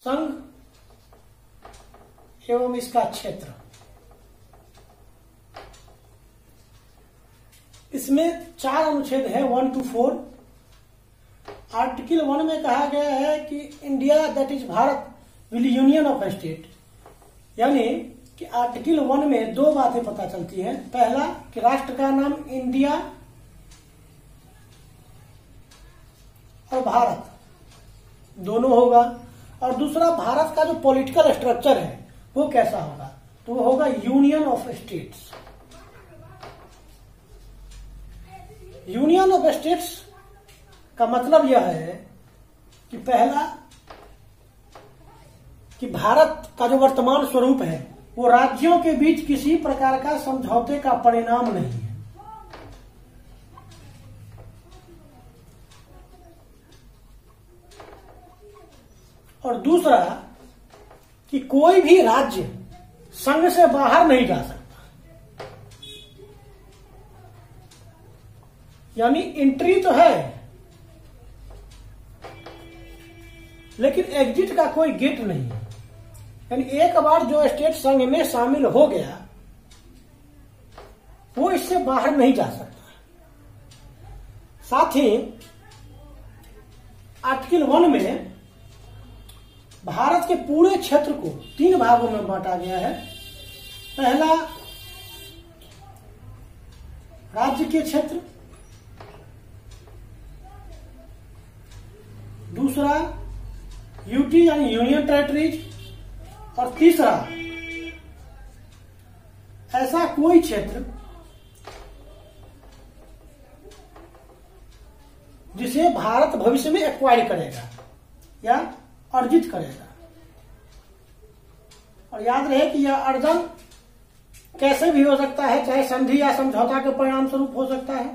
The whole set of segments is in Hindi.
संघ एवं इसका क्षेत्र। इसमें 4 अनुच्छेद है 1 to 4। आर्टिकल 1 में कहा गया है कि India that is Bharat will union of state, यानी कि आर्टिकल 1 में 2 बातें पता चलती हैं। पहला कि राष्ट्र का नाम इंडिया और भारत दोनों होगा, और दूसरा भारत का जो पॉलिटिकल स्ट्रक्चर है वो कैसा होगा, तो वो होगा union of states. Union of states का मतलब यह है कि पहला कि भारत का जो वर्तमान स्वरूप है वो राज्यों के बीच किसी प्रकार का समझौते का परिणाम नहीं है। और दूसरा कि कोई भी राज्य संघ से बाहर नहीं जा सकता, यानी एंट्री तो है लेकिन एग्जिट का कोई गेट नहीं है। यानी एक बार जो स्टेट संघ में शामिल हो गया वो इससे बाहर नहीं जा सकता। साथ ही आर्टिकल 1 में भारत के पूरे क्षेत्र को 3 भागों में बांटा गया है। पहला राज्य के क्षेत्र, दूसरा यूटी यानी यूनियन टेरिटरीज, और तीसरा ऐसा कोई क्षेत्र जिसे भारत भविष्य में एक्वायर करेगा या अर्जित करेगा। और याद रहे कि यह अर्जन कैसे भी हो सकता है, चाहे संधि या समझौता के परिणाम स्वरूप हो सकता है।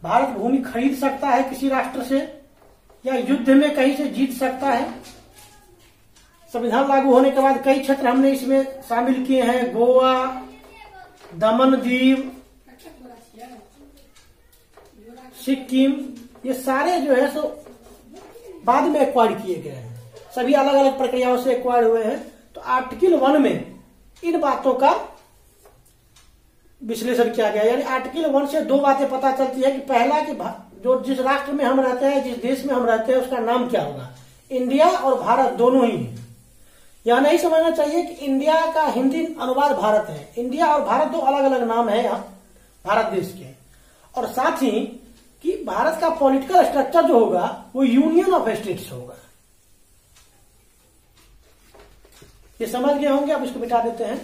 भारत भूमि खरीद सकता है किसी राष्ट्र से, या युद्ध में कहीं से जीत सकता है। संविधान लागू होने के बाद कई क्षेत्र हमने इसमें शामिल किए हैं, गोवा, दमन दीव, सिक्किम, ये सारे जो है सो बाद में एक्वायर किए गए हैं, सभी अलग अलग प्रक्रियाओं से एक्वायर हुए हैं। तो आर्टिकल 1 में इन बातों का विश्लेषण किया गया। यानी आर्टिकल 1 से 2 बातें पता चलती है कि पहला कि जो जिस राष्ट्र में हम रहते हैं, जिस देश में हम रहते हैं, उसका नाम क्या होगा। इंडिया और भारत दोनों ही है। यह नहीं समझना चाहिए कि इंडिया का हिंदी अनुवाद भारत है। इंडिया और भारत 2 अलग अलग नाम है भारत देश के। और साथ ही कि भारत का पॉलिटिकल स्ट्रक्चर जो होगा वो यूनियन ऑफ स्टेट्स होगा। ये समझ गए होंगे, अब इसको मिटा देते हैं।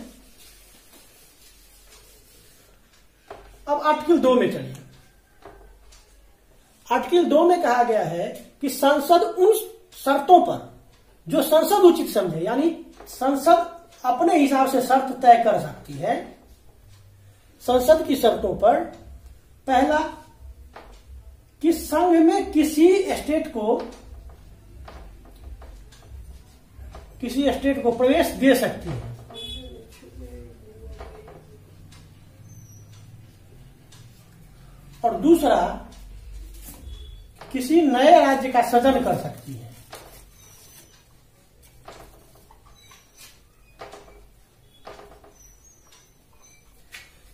अब आर्टिकल 2 में चलिए। आर्टिकल 2 में कहा गया है कि संसद उन शर्तों पर जो संसद उचित समझे, यानी संसद अपने हिसाब से शर्त तय कर सकती है। संसद की शर्तों पर पहला कि संघ में किसी स्टेट को प्रवेश दे सकती है। और दूसरा किसी नए राज्य का सृजन कर सकती है।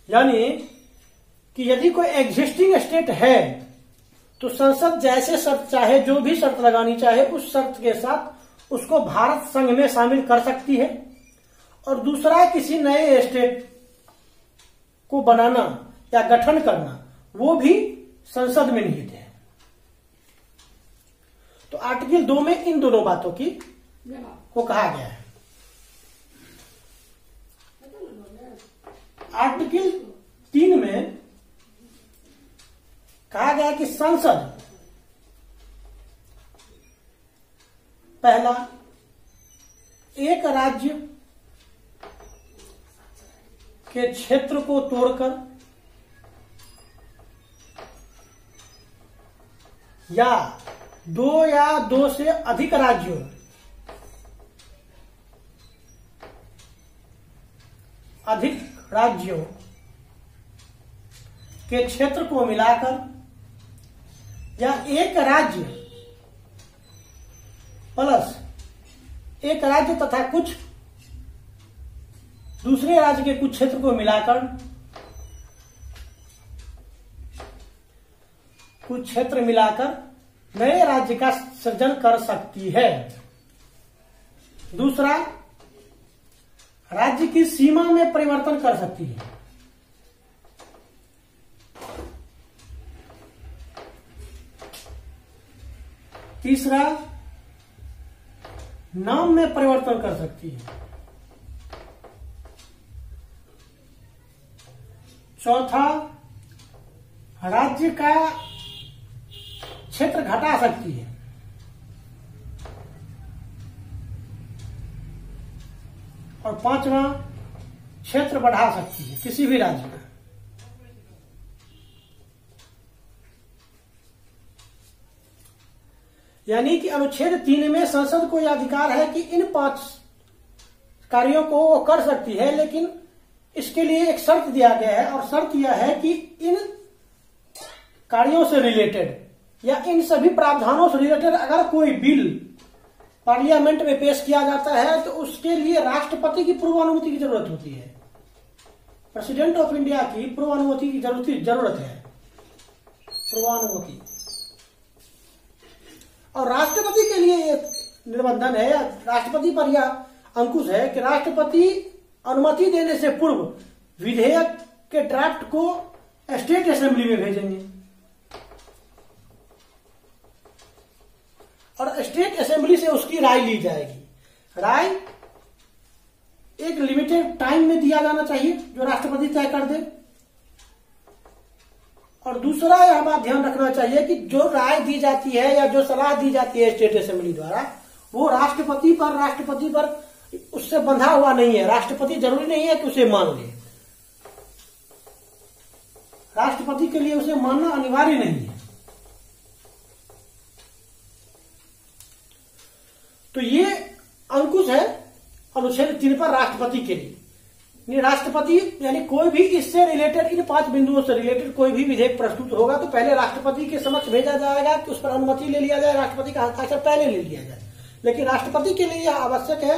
यानी कि यदि कोई एग्जिस्टिंग स्टेट है तो संसद जैसे शर्त चाहे, जो भी शर्त लगानी चाहे, उस शर्त के साथ उसको भारत संघ में शामिल कर सकती है। और दूसरा किसी नए स्टेट को बनाना या गठन करना वो भी संसद में निहित है। तो आर्टिकल 2 में इन दोनों बातों को कहा गया है। आर्टिकल 3 में कहा गया कि संसद पहला एक राज्य के क्षेत्र को तोड़कर या 2 या 2 से अधिक राज्यों के क्षेत्र को मिलाकर या एक राज्य प्लस एक राज्य तथा कुछ दूसरे राज्य के कुछ क्षेत्र को मिलाकर नए राज्य का सृजन कर सकती है। दूसरा, राज्य की सीमा में परिवर्तन कर सकती है। तीसरा, नाम में परिवर्तन कर सकती है। चौथा, राज्य का क्षेत्र घटा सकती है। और पांचवा, क्षेत्र बढ़ा सकती है किसी भी राज्य का। यानी कि अनुच्छेद 3 में संसद को यह अधिकार है कि इन 5 कार्यों को वो कर सकती है, लेकिन इसके लिए एक शर्त दिया गया है, और शर्त यह है कि इन कार्यों से रिलेटेड या इन सभी प्रावधानों से रिलेटेड अगर कोई बिल पार्लियामेंट में पेश किया जाता है तो उसके लिए राष्ट्रपति की पूर्व अनुमति की जरूरत होती है। प्रेसिडेंट ऑफ इंडिया की पूर्व अनुमति की जरूरत है, पूर्वानुमति। और राष्ट्रपति के लिए ये निबंधन है, या राष्ट्रपति पर यह अंकुश है कि राष्ट्रपति अनुमति देने से पूर्व विधेयक के ड्राफ्ट को स्टेट असेंबली में भेजेंगे, और स्टेट असेंबली से उसकी राय ली जाएगी। राय एक लिमिटेड टाइम में दिया जाना चाहिए जो राष्ट्रपति तय कर दे। और दूसरा यह बात ध्यान रखना चाहिए कि जो राय दी जाती है या जो सलाह दी जाती है स्टेट असेंबली द्वारा, वो राष्ट्रपति पर उससे बंधा हुआ नहीं है। राष्ट्रपति जरूरी नहीं है कि उसे मान ले, राष्ट्रपति के लिए उसे मानना अनिवार्य नहीं है। तो ये अंकुश है अनुच्छेद 3 पर राष्ट्रपति के लिए। राष्ट्रपति यानी कोई भी इससे रिलेटेड, इन 5 बिंदुओं से रिलेटेड कोई भी विधेयक प्रस्तुत होगा तो पहले राष्ट्रपति के समक्ष भेजा जाएगा कि उस पर अनुमति ले लिया जाए, राष्ट्रपति का हस्ताक्षर पहले ले लिया जाए। लेकिन राष्ट्रपति के लिए यह आवश्यक है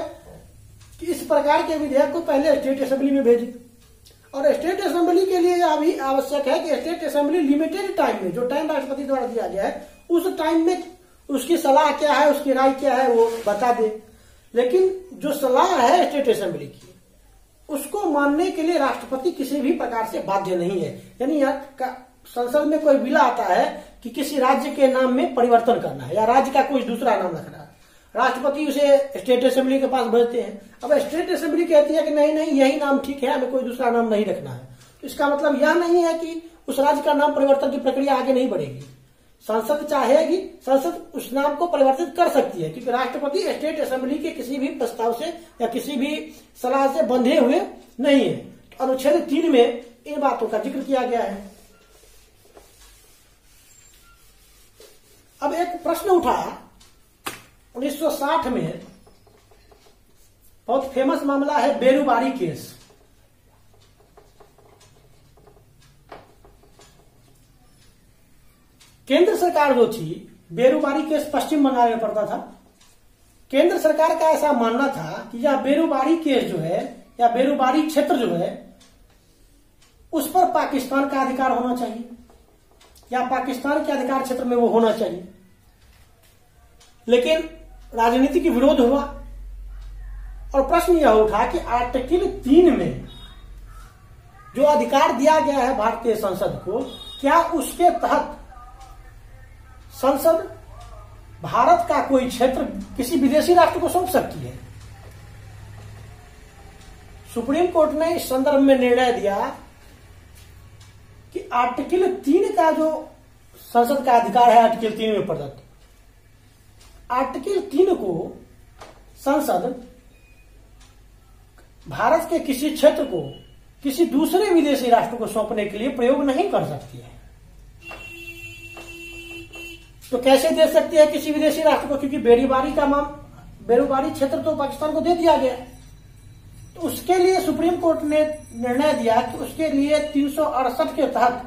कि इस प्रकार के विधेयक को पहले स्टेट असेंबली में भेजे। और स्टेट असेंबली के लिए यह भी आवश्यक है कि स्टेट असेंबली लिमिटेड टाइम में, जो टाइम राष्ट्रपति द्वारा दिया गया है, उस टाइम में उसकी सलाह क्या है, उसकी राय क्या है, वो बता दे। लेकिन जो सलाह है स्टेट असेंबली की, उसको मानने के लिए राष्ट्रपति किसी भी प्रकार से बाध्य नहीं है। यानी संसद में कोई बिल आता है कि किसी राज्य के नाम में परिवर्तन करना है या राज्य का कोई दूसरा नाम रखना है, राष्ट्रपति उसे स्टेट असेंबली के पास भेजते हैं। अब स्टेट असेंबली कहती है कि नहीं यही नाम ठीक है, हमें कोई दूसरा नाम नहीं रखना है। तो इसका मतलब यह नहीं है कि उस राज्य का नाम परिवर्तन की प्रक्रिया आगे नहीं बढ़ेगी। संसद चाहेगी, संसद उस नाम को परिवर्तित कर सकती है, क्योंकि राष्ट्रपति स्टेट असेंबली के किसी भी प्रस्ताव से या किसी भी सलाह से बंधे हुए नहीं है। तो अनुच्छेद 3 में इन बातों का जिक्र किया गया है। अब एक प्रश्न उठा 1960 में, बहुत फेमस मामला है बेरुबारी केस। केंद्र सरकार जो थी, बेरुबारी केस पश्चिम बंगाल में पड़ता था। केंद्र सरकार का ऐसा मानना था कि यह बेरुबारी केस जो है या बेरुबारी क्षेत्र जो है, उस पर पाकिस्तान का अधिकार होना चाहिए या पाकिस्तान के अधिकार क्षेत्र में वो होना चाहिए। लेकिन राजनीति की विरोध हुआ और प्रश्न यह उठा कि आर्टिकल 3 में जो अधिकार दिया गया है भारतीय संसद को, क्या उसके तहत संसद भारत का कोई क्षेत्र किसी विदेशी राष्ट्र को सौंप सकती है। सुप्रीम कोर्ट ने इस संदर्भ में निर्णय दिया कि आर्टिकल 3 का जो संसद का अधिकार है, आर्टिकल 3 में प्रदत्त, आर्टिकल 3 को संसद भारत के किसी क्षेत्र को किसी दूसरे विदेशी राष्ट्र को सौंपने के लिए प्रयोग नहीं कर सकती है। तो कैसे दे सकती है किसी विदेशी राष्ट्र को, क्योंकि बेरुबारी क्षेत्र तो पाकिस्तान को दे दिया गया। तो उसके लिए सुप्रीम कोर्ट ने निर्णय दिया कि उसके लिए 368 के तहत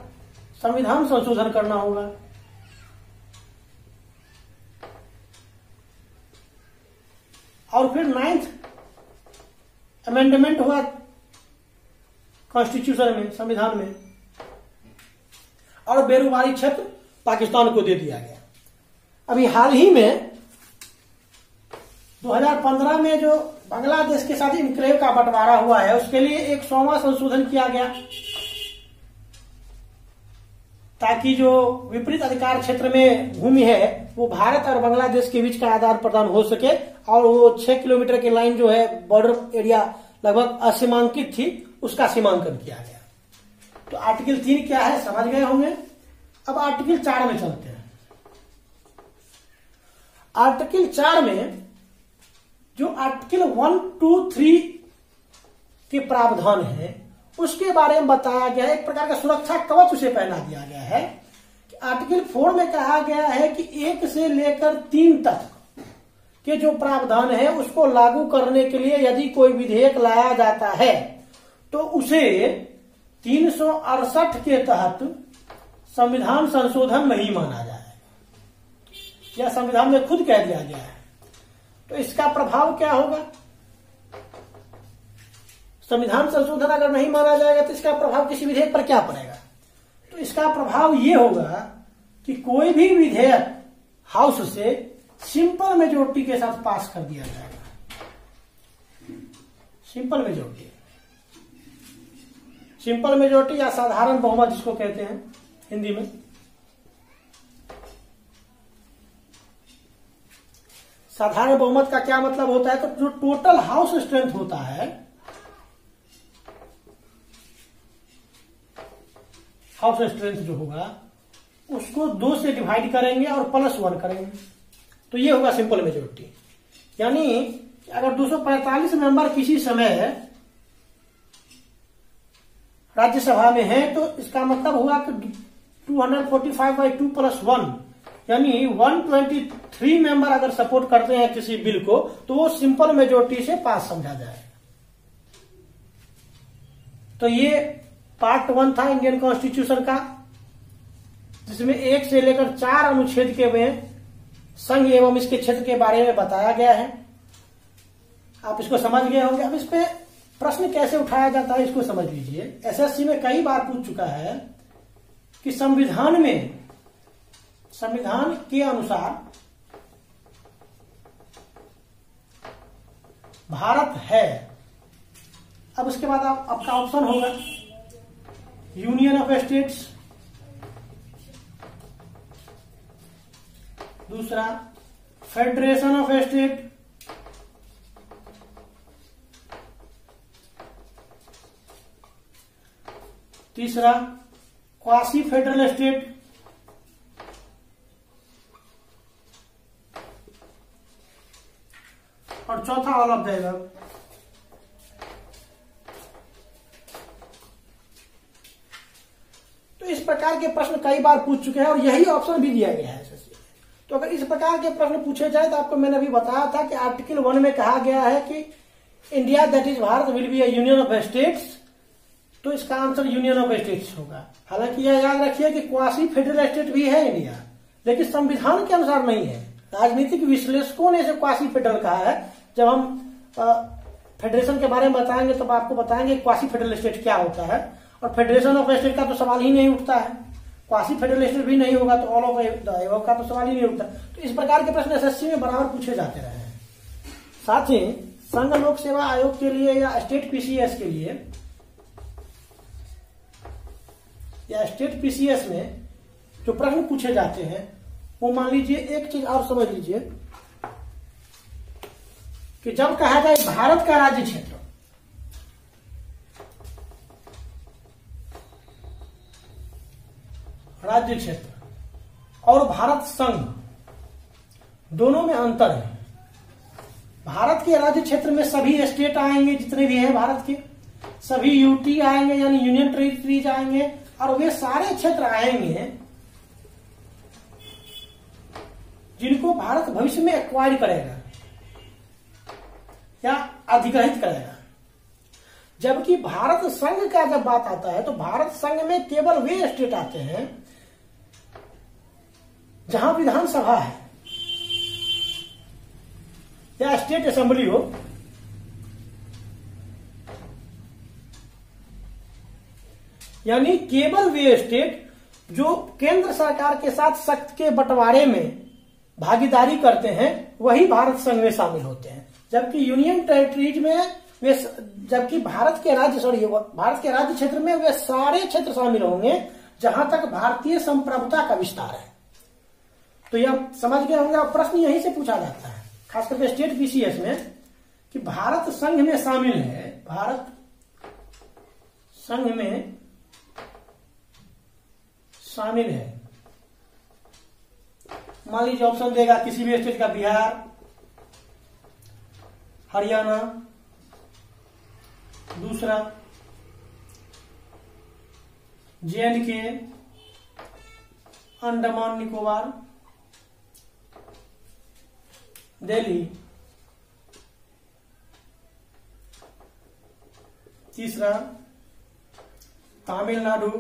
संविधान संशोधन करना होगा। और फिर 9th अमेंडमेंट हुआ कॉन्स्टिट्यूशन में, संविधान में, और बेरुबारी क्षेत्र पाकिस्तान को दे दिया गया। अभी हाल ही में 2015 में जो बांग्लादेश के साथ इनक्लेव का बंटवारा हुआ है, उसके लिए एक 100वां संशोधन किया गया, ताकि जो विपरीत अधिकार क्षेत्र में भूमि है वो भारत और बांग्लादेश के बीच का आदान प्रदान हो सके, और वो 6 किलोमीटर की लाइन जो है बॉर्डर एरिया लगभग असीमांकित थी, उसका सीमांकन किया गया। तो आर्टिकल 3 क्या है समझ गए होंगे। अब आर्टिकल 4 में चलते हैं। आर्टिकल 4 में जो आर्टिकल 1, 2, 3 के प्रावधान है उसके बारे में बताया गया है। एक प्रकार का सुरक्षा कवच उसे पहना दिया गया है कि आर्टिकल 4 में कहा गया है कि 1 से लेकर 3 तक के जो प्रावधान है उसको लागू करने के लिए यदि कोई विधेयक लाया जाता है तो उसे 368 के तहत संविधान संशोधन नहीं माना जाएगा। यह संविधान में खुद कह दिया गया है। तो इसका प्रभाव क्या होगा? संविधान संशोधन अगर नहीं माना जाएगा तो इसका प्रभाव किसी विधेयक पर क्या पड़ेगा? तो इसका प्रभाव ये होगा कि कोई भी विधेयक हाउस से सिंपल मेजोरिटी के साथ पास कर दिया जाएगा। सिंपल मेजोरिटी, सिंपल मेजोरिटी या साधारण बहुमत जिसको कहते हैं हिंदी में। साधारण बहुमत का क्या मतलब होता है? तो जो टोटल हाउस स्ट्रेंथ होता है, हाउस स्ट्रेंथ जो होगा उसको 2 से डिवाइड करेंगे और +1 करेंगे, तो ये होगा सिंपल मेजोरिटी। यानी अगर 245 मेंबर किसी समय राज्यसभा में है तो इसका मतलब होगा कि 245/2 + 1 यानी 123 मेंबर अगर सपोर्ट करते हैं किसी बिल को तो वो सिंपल मेजोरिटी से पास समझा जाएगा। तो ये पार्ट 1 था इंडियन कॉन्स्टिट्यूशन का, जिसमें 1 से लेकर 4 अनुच्छेद के में संघ एवं इसके क्षेत्र के बारे में बताया गया है। आप इसको समझ गए होंगे। अब इस पे प्रश्न कैसे उठाया जाता है इसको समझ लीजिए। एसएससी में कई बार पूछ चुका है कि संविधान के अनुसार भारत है। अब उसके बाद आपका ऑप्शन होगा यूनियन ऑफ स्टेट्स, दूसरा फेडरेशन ऑफ स्टेट, तीसरा क्वासी फेडरल स्टेट, और चौथा ऑल ऑफ द अबव। तो इस प्रकार के प्रश्न कई बार पूछ चुके हैं और यही ऑप्शन भी दिया गया है एसएससी। तो अगर इस प्रकार के प्रश्न पूछे जाए तो आपको मैंने अभी बताया था कि आर्टिकल 1 में कहा गया है कि India that is Bharat will be a union of states, तो इसका आंसर यूनियन ऑफ स्टेट्स होगा। हालांकि यह याद रखिए कि क्वासी फेडरल स्टेट भी है इंडिया, लेकिन संविधान के अनुसार नहीं है। राजनीतिक विश्लेषकों ने इसे क्वासी फेडरल कहा है। जब हम फेडरेशन के बारे में बताएंगे तब आपको बताएंगे क्वासी फेडरल स्टेट क्या होता है, और फेडरेशन ऑफ स्टेट का तो सवाल ही नहीं उठता है। क्वासी फेडरल स्टेट भी नहीं होगा तो ऑल ऑफ द अबव का तो सवाल ही नहीं उठता। तो इस प्रकार के प्रश्न एसएससी में बराबर पूछे जाते रहे हैं। साथ ही संघ लोक सेवा आयोग के लिए या स्टेट पीसीएस के लिए या स्टेट पीसीएस में जो प्रश्न पूछे जाते हैं वो मान लीजिए, एक चीज और समझ लीजिए कि जब कहा जाए भारत का राज्य क्षेत्र, राज्य क्षेत्र और भारत संघ दोनों में अंतर है। भारत के राज्य क्षेत्र में सभी स्टेट आएंगे, जितने भी हैं भारत के सभी यूटी आएंगे यानी यूनियन टेरिटरीज आएंगे, और वे सारे क्षेत्र आएंगे जिनको भारत भविष्य में एक्वायर करेगा या अधिग्रहित करेगा। जबकि भारत संघ का जब बात आता है तो भारत संघ में केवल वे स्टेट आते हैं जहां विधानसभा है या स्टेट असेंबली हो, यानी केवल वे स्टेट जो केंद्र सरकार के साथ शक्ति के बंटवारे में भागीदारी करते हैं वही भारत संघ में शामिल होते हैं, जबकि यूनियन टेरिटरीज में जबकि भारत के राज्य क्षेत्र में वे सारे क्षेत्र शामिल होंगे जहां तक भारतीय संप्रभुता का विस्तार है। तो यह समझ गए होंगे, अब प्रश्न यहीं से पूछा जाता है खास करके स्टेट बीसीएस में कि भारत संघ में शामिल है, भारत संघ में शामिल है। मान लीजिए ऑप्शन देगा किसी भी स्टेट का, बिहार, हरियाणा, दूसरा जे&के, अंडमान निकोबार, दिल्ली, तीसरा तमिलनाडु,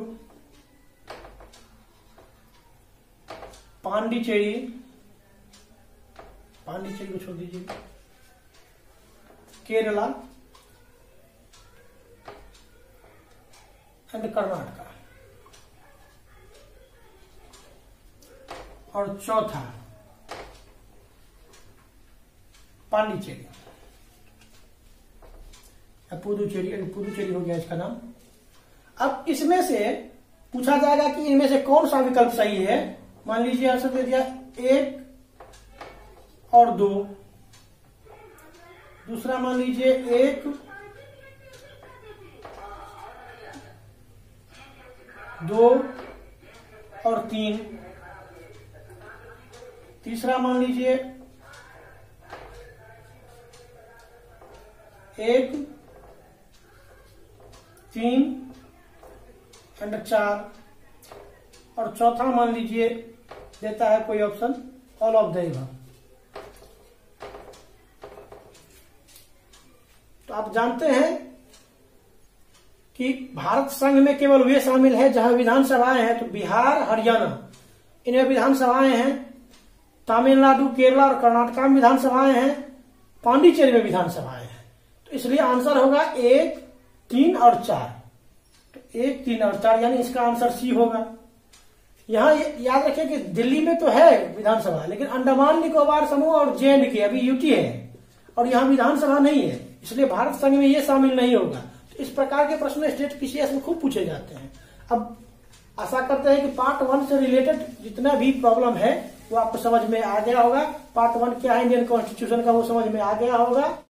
पांडिचेरी को छोड़ दीजिए, केरला एंड कर्नाटका, और चौथा पांडिचेरी, पुदुचेरी हो गया इसका नाम। अब इसमें से पूछा जाएगा कि इनमें से कौन सा विकल्प सही है। मान लीजिए आंसर दे दिया 1 और 2, दूसरा मान लीजिए 1, 2 और 3, तीसरा मान लीजिए 1, 3 एंड 4, और चौथा मान लीजिए देता है कोई option all of the above. तो आप जानते हैं कि भारत संघ में केवल वे शामिल है जहां विधानसभाएं हैं, तो बिहार, हरियाणा इनमें विधानसभाएं हैं, तमिलनाडु, केरला और कर्नाटका में विधानसभाएं हैं, पांडिचेरी में विधानसभाएं हैं। तो इसलिए आंसर होगा 1, 3 और 4। तो 1, 3 और 4 यानी इसका आंसर सी होगा। यहां याद रखिए कि दिल्ली में तो है विधानसभा, लेकिन अंडमान निकोबार समूह और जे&के अभी यूटी है और यहां विधानसभा नहीं है, इसलिए भारत संघ में ये शामिल नहीं होगा। तो इस प्रकार के प्रश्न स्टेट बीसीएस में खूब पूछे जाते हैं। अब आशा करते हैं कि पार्ट 1 से रिलेटेड जितना भी प्रॉब्लम है वो आपको समझ में आ गया होगा। पार्ट 1 क्या है इंडियन कॉन्स्टिट्यूशन का वो समझ में आ गया होगा।